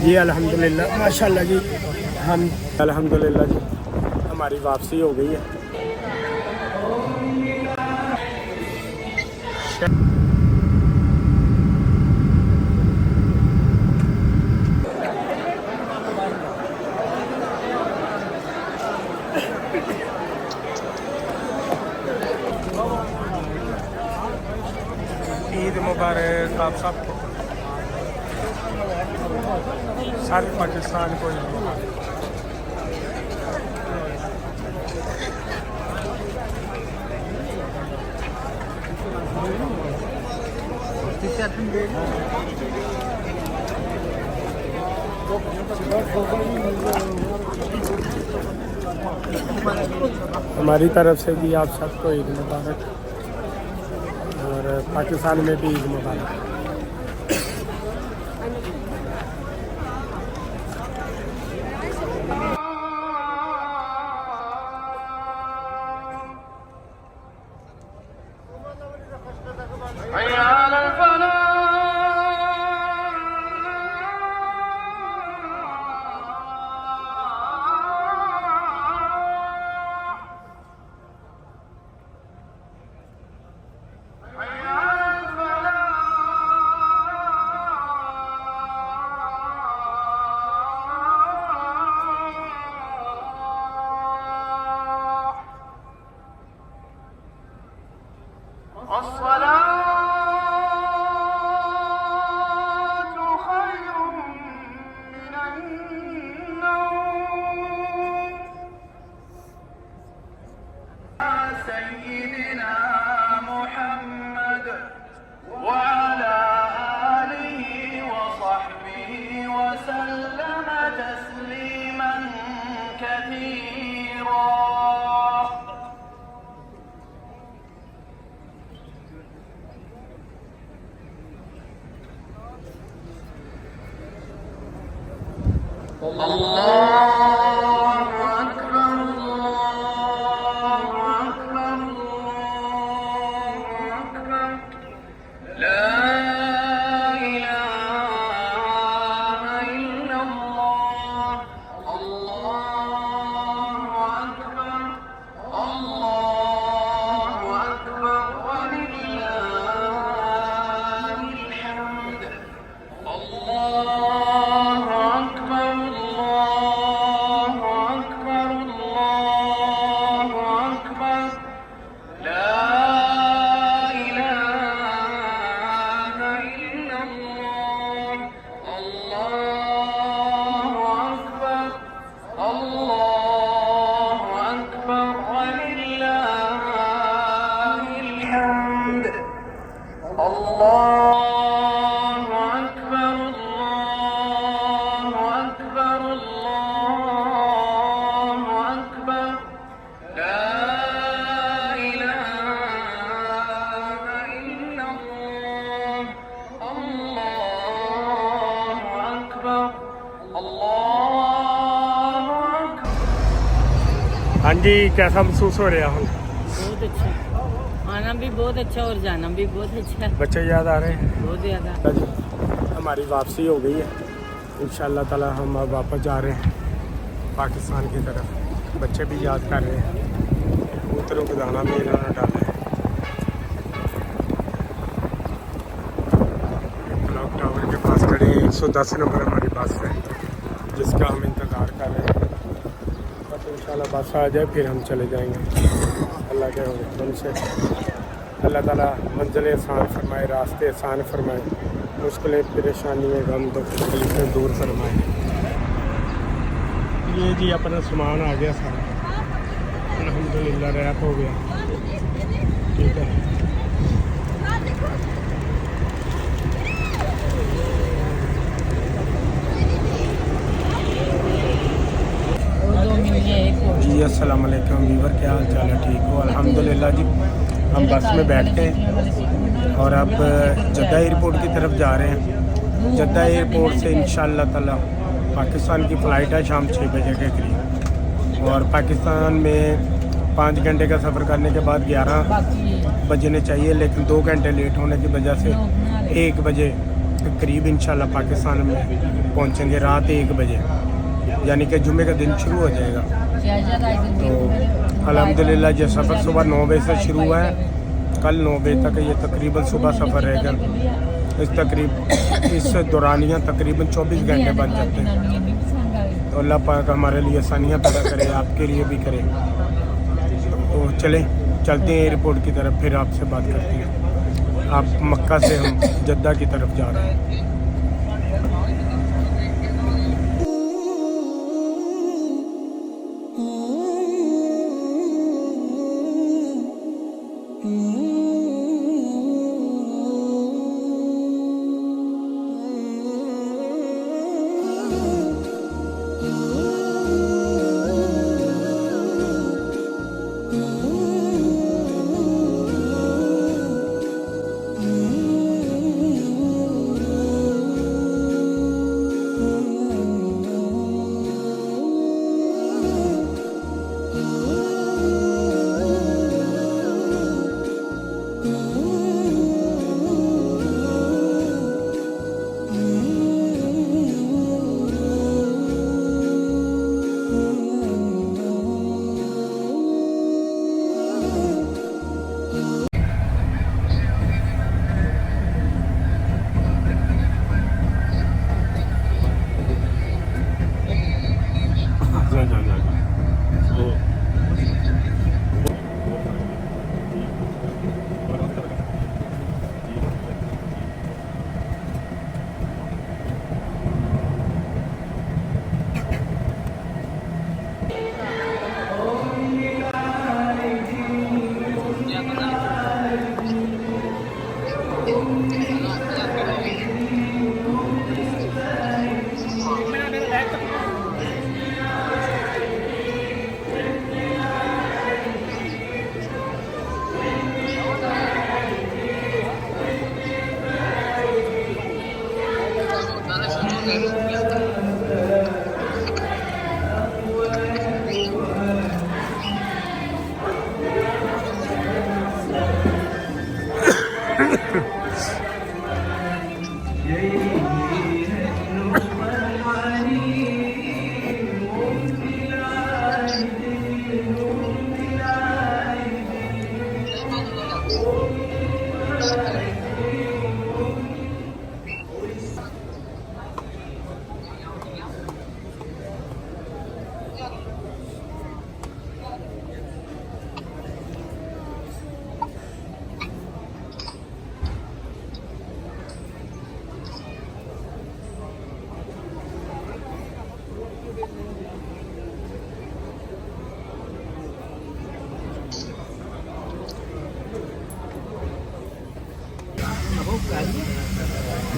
जी अल्हम्दुलिल्लाह माशाल्लाह जी, हम अल्हम्दुलिल्लाह जी हमारी वापसी हो गई है। ईद मुबारक आप सबको, सारे पाकिस्तान को ईद मुबारक। हमारी तरफ से भी आप सबको ईद मुबारक, और पाकिस्तान में भी ईद मुबारक। हाँ जी, कैसा महसूस हो रहा है? बहुत अच्छा, आना भी बहुत अच्छा और जाना भी बहुत अच्छा। बच्चे याद आ रहे हैं बहुत ज़्यादा। हमारी वापसी हो गई है, इंशाअल्लाह ताला हम अब वापस जा रहे हैं पाकिस्तान की तरफ। बच्चे भी याद कर रहे हैं, कबूतरों को दाना भी इन्होंने डाला है। क्लॉक टावर के पास खड़े हैं, 110 नंबर हमारी बस है जिसका हम इंतज़ार कर रहे हैं। बस इंशाअल्लाह बस आ जाए फिर हम चले जाएंगे अल्लाह के हुक्म से। अल्लाह ताला मंजिलें आसान फरमाए, रास्ते आसान फरमाए, मुश्किलें परेशानियाँ गम तो तकलीफें दूर फरमाए। ये जी अपना सामान आ गया सारा, अल्हम्दुलिल्लाह रैप हो गया, ठीक है। जी अस्सलाम वालेकुम वीवर, क्या हाल चाल है? ठीक हो? अल्हम्दुलिल्लाह जी, हम बस में बैठ के और अब जद्दा एयरपोर्ट की तरफ जा रहे हैं। जद्दा एयरपोर्ट से इंशाअल्लाह ताला पाकिस्तान की फ़्लाइट है शाम 6 बजे के करीब, और पाकिस्तान में 5 घंटे का सफ़र करने के बाद 11 बजने चाहिए, लेकिन 2 घंटे लेट होने की वजह से 1 बजे के करीब इंशाल्लाह पाकिस्तान में पहुंचेंगे रात 1 बजे, यानी कि जुमे का दिन शुरू हो जाएगा। तो अल्हम्दुलिल्लाह ये सफ़र सुबह 9 बजे से शुरू हुआ है, कल 9 बजे तक ये तकरीबन सुबह सफ़र रहेगा। इस दौरानिया तकरीबन 24 घंटे बन जाते हैं। तो अल्लाह पाक हमारे लिए आसानियाँ पैदा करे, आपके लिए भी करे। तो चलते हैं एयरपोर्ट की तरफ, फिर आपसे बात करते हैं। आप मक्का से हम जद्दा की तरफ जा रहे हैं।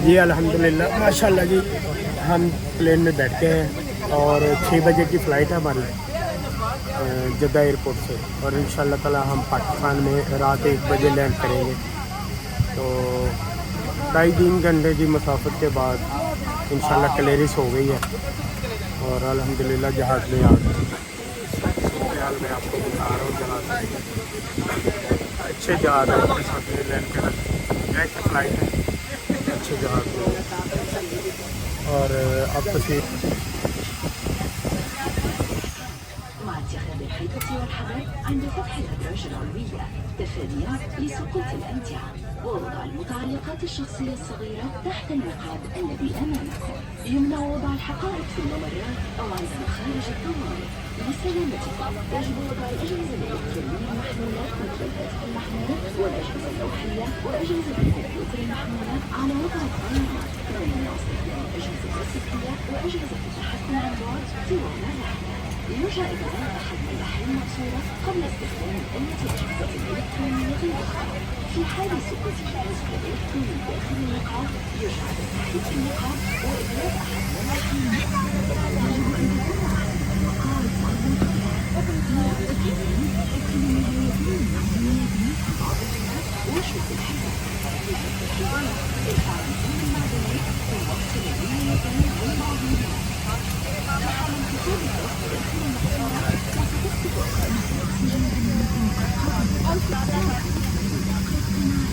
जी अल्हम्दुलिल्लाह माशाल्लाह जी, हम प्लेन में बैठे हैं और 6 बजे की फ़्लाइट है हमारी जद्दा एयरपोर्ट से, और इंशाल्लाह ताला हम पाकिस्तान में रात 1 बजे लैंड करेंगे। तो 2.5-3 घंटे की मुसाफत के बाद इंशाल्लाह क्लियरेंस हो गई है और अल्हम्दुलिल्लाह जहाज़ में आ गए। फिलहाल मैं आपको बता रहा हूँ जहाज़ अच्छे जहाज़ है, अपने साथ में लैंड कर डायरेक्ट फ़्लाइट है, अच्छे जहाज़ में। और अब तस्वीर مع اتخاذ الحيطة والحذر عند فتح الأدراج العلوية تفاديا لسقوط الأمتعة، ووضع المتعلقات الشخصية الصغيرة تحت المقعد الذي أمامكم. يمنع وضع الحقائب في الممرات أو عند مخارج الطوارئ. لسلامتكم يجب وضع الأجهزة الإلكترونية المحمولة مثل الهاتف المحمول والأجهزة اللوحية وأجهزة الكمبيوتر المحمولة على وضع الطائرات، ويمنع استخدام الأجهزة الصوتية وأجهزة التحكم عن بعد طوال الرحلة. يرجى إبراز أحد ملاحق المقصورة قبل استخدام أي أجهزة إلكترونية أخرى. في حال سقوط جهاز الإلكتروني داخل المقعد يرجى تفتيح المقعد وإبراز أحد ملاحق وشوف الحذر ارفع الزر المعدني ووصل الدنيا والمعدنيات. حال انخفاض الضغط داخل المقصورة ستسقط أقراص الأكسجين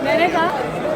मैंने कहा